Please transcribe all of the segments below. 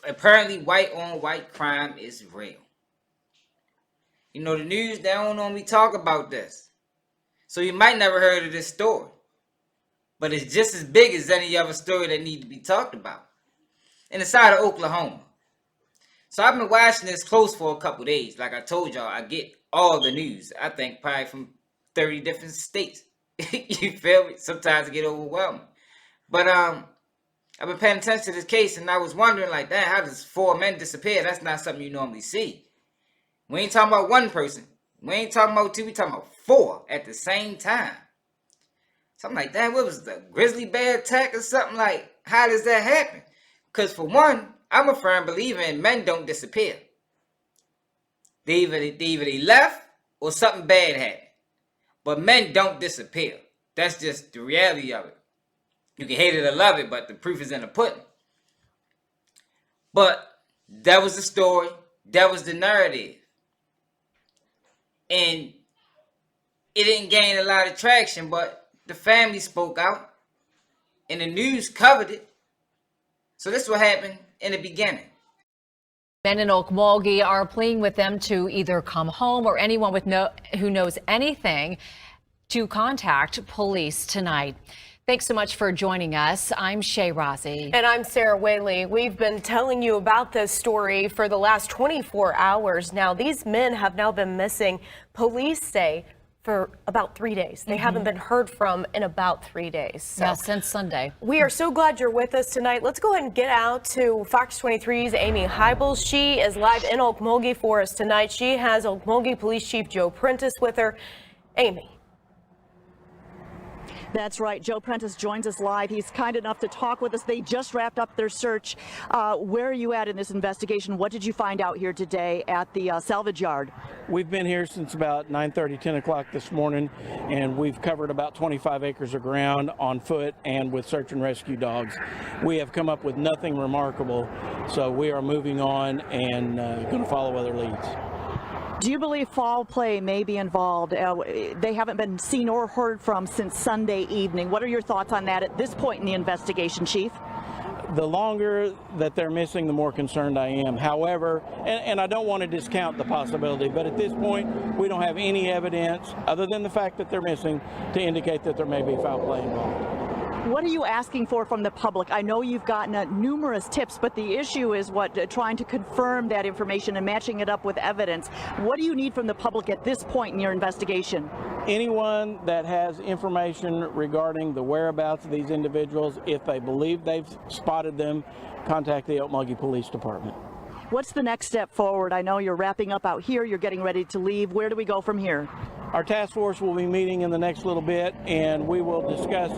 apparently white on white crime is real. You know, the news, they don't normally talk about this. So you might never heard of this story. But it's just as big as any other story that needs to be talked about. In the side of Oklahoma. So I've been watching this close for a couple days. Like I told y'all, I get all the news. I think probably from 30 different states. You feel me? Sometimes it get overwhelming. But I've been paying attention to this case, and I was wondering, like, damn, how does 4 men disappear? That's not something you normally see. We ain't talking about one person. We ain't talking about 2. We talking about 4 at the same time. So I'm like, damn, what was the grizzly bear attack or something? Like, how does that happen? Because for one, I'm a firm believer in men don't disappear. They either left or something bad happened. But men don't disappear. That's just the reality of it. You can hate it or love it, but the proof is in the pudding. But that was the story. That was the narrative. And it didn't gain a lot of traction, but the family spoke out. And the news covered it. So this is what happened in the beginning. Men in Okmulgee are pleading with them to either come home or anyone who knows anything to contact police tonight. Thanks so much for joining us. I'm Shay Razi. And I'm Sarah Whaley. We've been telling you about this story for the last 24 hours now. These men have now been missing, police say, for about 3 days. They haven't been heard from in about 3 days. So yeah, since Sunday. We are so glad you're with us tonight. Let's go ahead and get out to Fox 23's Amy Hybels. She is live in Okmulgee for us tonight. She has Okmulgee Police Chief Joe Prentice with her. Amy. That's right. Joe Prentice joins us live. He's kind enough to talk with us. They just wrapped up their search. Where are you at in this investigation? What did you find out here today at the salvage yard? We've been here since about 9:30, 10 o'clock this morning, and we've covered about 25 acres of ground on foot and with search and rescue dogs. We have come up with nothing remarkable, so we are moving on and going to follow other leads. Do you believe foul play may be involved? They haven't been seen or heard from since Sunday evening. What are your thoughts on that at this point in the investigation, Chief? The longer that they're missing, the more concerned I am. However, and I don't want to discount the possibility, but at this point, we don't have any evidence other than the fact that they're missing to indicate that there may be foul play involved. What are you asking for from the public? I know you've gotten numerous tips, but the issue is trying to confirm that information and matching it up with evidence. What do you need from the public at this point in your investigation? Anyone that has information regarding the whereabouts of these individuals, if they believe they've spotted them, contact the Okmulgee Police Department. What's the next step forward? I know you're wrapping up out here. You're getting ready to leave. Where do we go from here? Our task force will be meeting in the next little bit, and we will discuss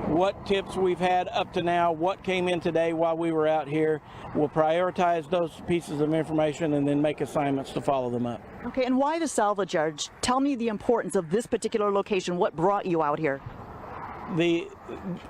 what tips we've had up to now, what came in today while we were out here. We'll prioritize those pieces of information and then make assignments to follow them up. Okay, and why the salvage yard? Tell me the importance of this particular location. What brought you out here?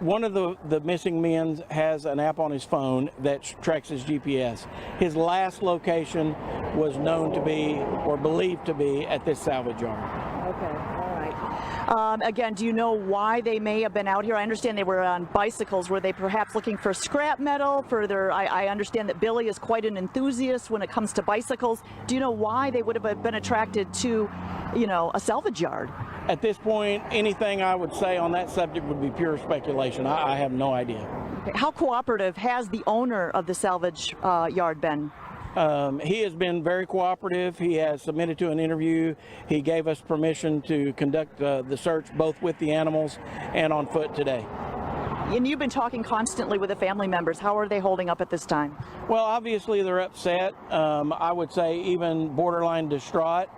One of the missing men has an app on his phone that tracks his GPS. His last location was known to be, or believed to be, at this salvage yard. Okay, all right. Again, do you know why they may have been out here? I understand they were on bicycles. Were they perhaps looking for scrap metal? I understand that Billy is quite an enthusiast when it comes to bicycles. Do you know why they would have been attracted to, a salvage yard? At this point, anything I would say on that subject would be pure speculation. I have no idea. Okay. How cooperative has the owner of the salvage yard been? He has been very cooperative. He has submitted to an interview. He gave us permission to conduct the search both with the animals and on foot today. And you've been talking constantly with the family members. How are they holding up at this time? Well, obviously they're upset. I would say even borderline distraught,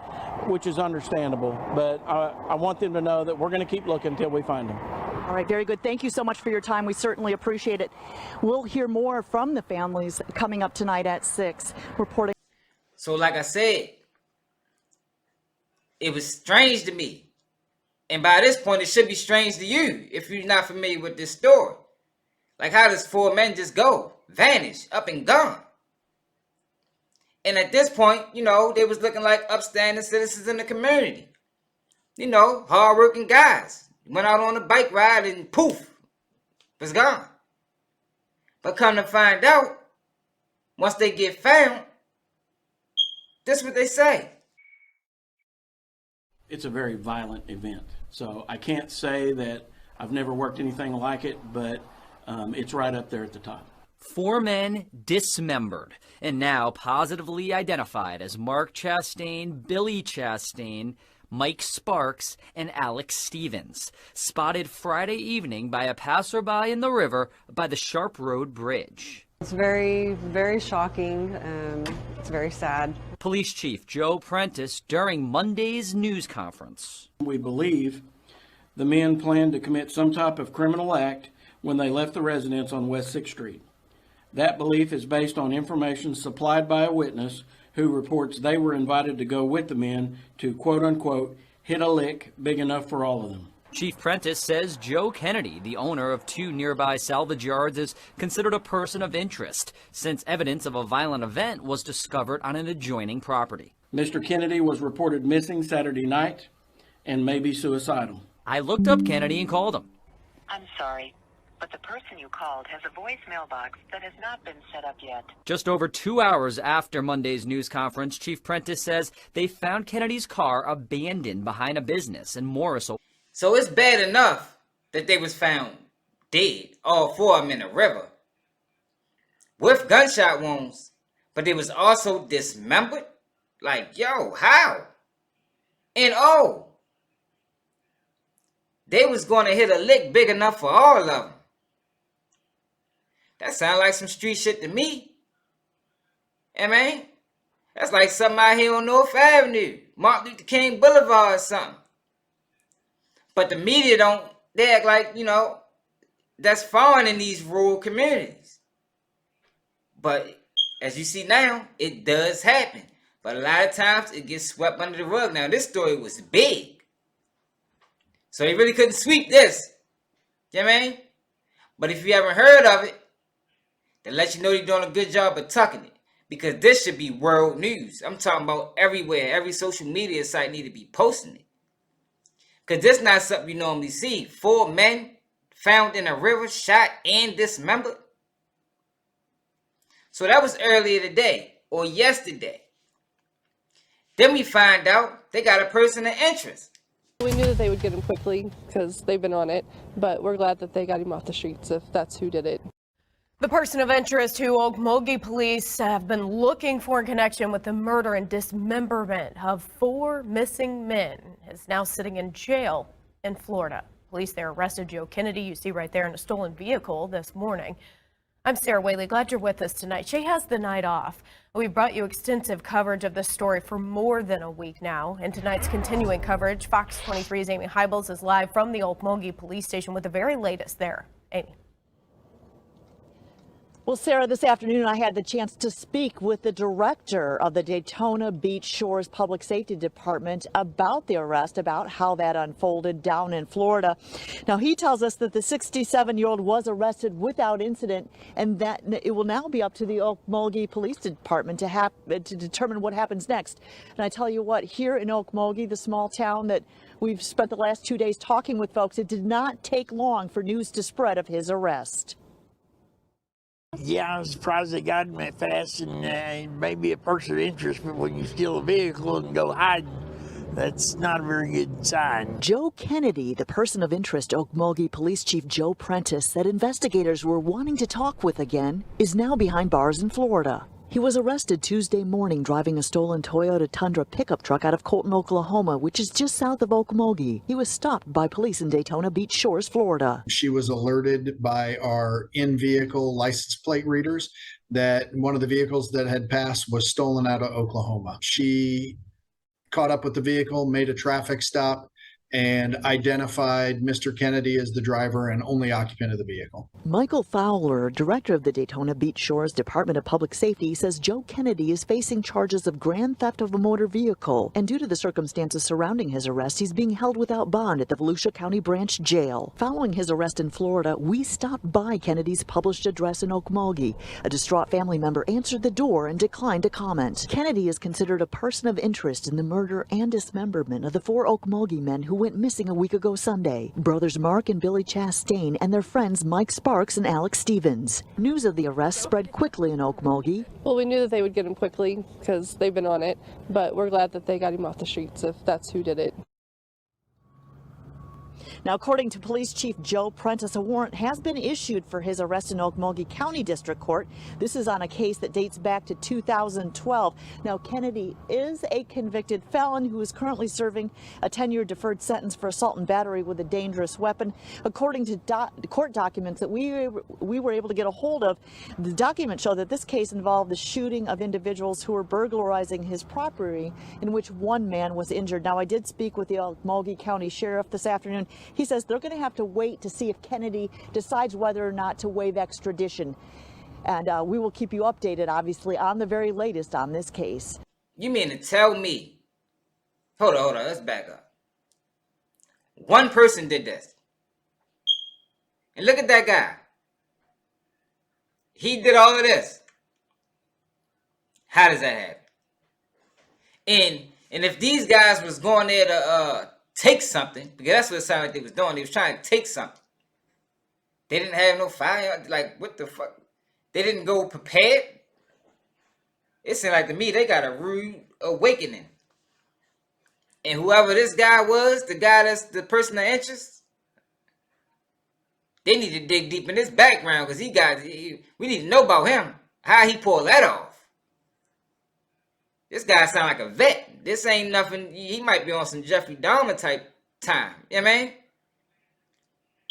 which is understandable. But I want them to know that we're going to keep looking until we find them. All right, very good. Thank you so much for your time. We certainly appreciate it. We'll hear more from the families coming up tonight at 6. Reporting. So like I said, it was strange to me. And by this point, it should be strange to you if you're not familiar with this story. Like, how does 4 men just go, vanish, up and gone? And at this point, they was looking like upstanding citizens in the community. Hard-working guys. Went out on a bike ride and poof, was gone. But come to find out, once they get found, this is what they say. It's a very violent event. So I can't say that I've never worked anything like it, but it's right up there at the top. 4 men dismembered and now positively identified as Mark Chastain, Billy Chastain, Mike Sparks, and Alex Stevens, spotted Friday evening by a passerby in the river by the Sharp Road Bridge. It's very, very shocking. It's very sad. Police Chief Joe Prentice during Monday's news conference. We believe the men planned to commit some type of criminal act when they left the residence on West 6th Street. That belief is based on information supplied by a witness who reports they were invited to go with the men to, quote unquote, hit a lick big enough for all of them. Chief Prentice says Joe Kennedy, the owner of 2 nearby salvage yards, is considered a person of interest since evidence of a violent event was discovered on an adjoining property. Mr. Kennedy was reported missing Saturday night and may be suicidal. I looked up Kennedy and called him. I'm sorry, but the person you called has a voicemail box that has not been set up yet. Just over 2 hours after Monday's news conference, Chief Prentice says they found Kennedy's car abandoned behind a business in Morris. So it's bad enough that they was found dead, all 4 of them in the river, with gunshot wounds, but they was also dismembered? Like, yo, how? And they was going to hit a lick big enough for all of them. That sounds like some street shit to me. Hey, man, that's like something out here on North Avenue, Martin Luther King Boulevard or something. But the media they act like, that's foreign in these rural communities. But as you see now, it does happen. But a lot of times it gets swept under the rug. Now, this story was big. So they really couldn't sweep this. You know what I mean? But if you haven't heard of it, then let you know they're doing a good job of tucking it. Because this should be world news. I'm talking about everywhere. Every social media site need to be posting it. Because this is not something you normally see. 4 men found in a river, shot and dismembered. So that was earlier today or yesterday. Then we find out they got a person of interest. We knew that they would get him quickly because they've been on it, but we're glad that they got him off the streets if that's who did it. The person of interest who Okmulgee police have been looking for in connection with the murder and dismemberment of 4 missing men is now sitting in jail in Florida. Police there arrested Joe Kennedy, you see right there, in a stolen vehicle this morning. I'm Sarah Whaley, glad you're with us tonight. She has the night off. We've brought you extensive coverage of this story for more than a week now. In tonight's continuing coverage, Fox 23's Amy Hybels is live from the Okmulgee police station with the very latest there. Amy. Well, Sarah, this afternoon I had the chance to speak with the director of the Daytona Beach Shores Public Safety Department about the arrest, about how that unfolded down in Florida. Now, he tells us that the 67-year-old was arrested without incident and that it will now be up to the Okmulgee Police Department to determine what happens next. And I tell you what, here in Okmulgee, the small town that we've spent the last 2 days talking with folks, it did not take long for news to spread of his arrest. Yeah, I'm surprised they got him that fast, and maybe a person of interest, but when you steal a vehicle and go hiding, that's not a very good sign. Joe Kennedy, the person of interest Okmulgee Police Chief Joe Prentice said investigators were wanting to talk with again, is now behind bars in Florida. He was arrested Tuesday morning driving a stolen Toyota Tundra pickup truck out of Colton, Oklahoma, which is just south of Okmulgee. He was stopped by police in Daytona Beach Shores, Florida. She was alerted by our in-vehicle license plate readers that one of the vehicles that had passed was stolen out of Oklahoma. She caught up with the vehicle, made a traffic stop, and identified Mr. Kennedy as the driver and only occupant of the vehicle. Michael Fowler, director of the Daytona Beach Shores Department of Public Safety, says Joe Kennedy is facing charges of grand theft of a motor vehicle. And due to the circumstances surrounding his arrest, he's being held without bond at the Volusia County Branch Jail. Following his arrest in Florida, we stopped by Kennedy's published address in Okmulgee. A distraught family member answered the door and declined to comment. Kennedy is considered a person of interest in the murder and dismemberment of the 4 Okmulgee men who went missing a week ago Sunday. Brothers Mark and Billy Chastain and their friends Mike Sparks and Alex Stevens. News of the arrest spread quickly in Okmulgee. Well, we knew that they would get him quickly because they've been on it, but we're glad that they got him off the streets if that's who did it. Now, according to Police Chief Joe Prentice, a warrant has been issued for his arrest in Okmulgee County District Court. This is on a case that dates back to 2012. Now, Kennedy is a convicted felon who is currently serving a 10-year deferred sentence for assault and battery with a dangerous weapon. According to court documents that we were able to get a hold of, the documents show that this case involved the shooting of individuals who were burglarizing his property, in which one man was injured. Now, I did speak with the Okmulgee County Sheriff this afternoon. He says they're going to have to wait to see if Kennedy decides whether or not to waive extradition. And we will keep you updated, obviously, on the very latest on this case. You mean to tell me? Hold on, let's back up. One person did this. And look at that guy. He did all of this. How does that happen? And if these guys was going there to take something, because that's what it sounded like they was doing. They was trying to take something. They didn't have no fire. Like, what the fuck? They didn't go prepared. It seemed like to me they got a rude awakening. And whoever this guy was, the guy that's the person of interest, they need to dig deep in his background, because we need to know about him. How he pulled that off. This guy sound like a vet. This ain't nothing. He might be on some Jeffrey Dahmer type time. You know what I mean?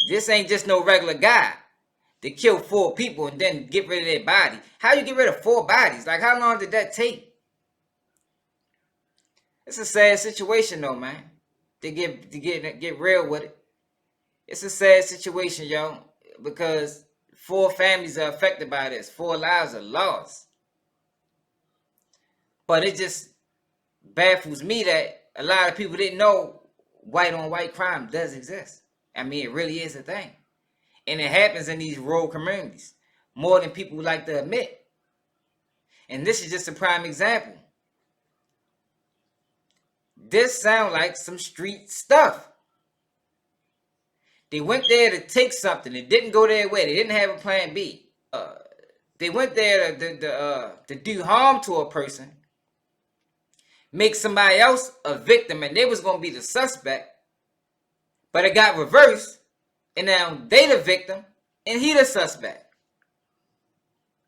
This ain't just no regular guy to kill 4 people and then get rid of their body. How you get rid of 4 bodies? Like, how long did that take? It's a sad situation though, man. To get real with it. It's a sad situation, yo, because 4 families are affected by this. 4 lives are lost. But it just baffles me that a lot of people didn't know white on white crime does exist. I mean, it really is a thing. And it happens in these rural communities more than people like to admit. And this is just a prime example. This sounds like some street stuff. They went there to take something. It didn't go their way. They didn't have a plan B. They went there to do harm to a person, make somebody else a victim, and they was going to be the suspect. But it got reversed, and now they the victim, and he the suspect.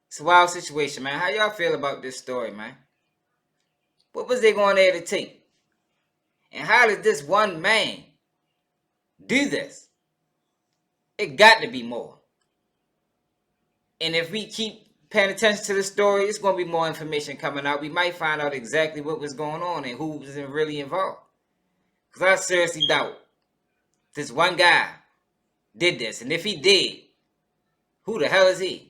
It's a wild situation, man. How y'all feel about this story, man? What was they going there to take? And how did this one man do this? It got to be more. And if we keep paying attention to the story, it's going to be more information coming out. We might find out exactly what was going on and who was really involved. Because I seriously doubt this one guy did this. And if he did, who the hell is he?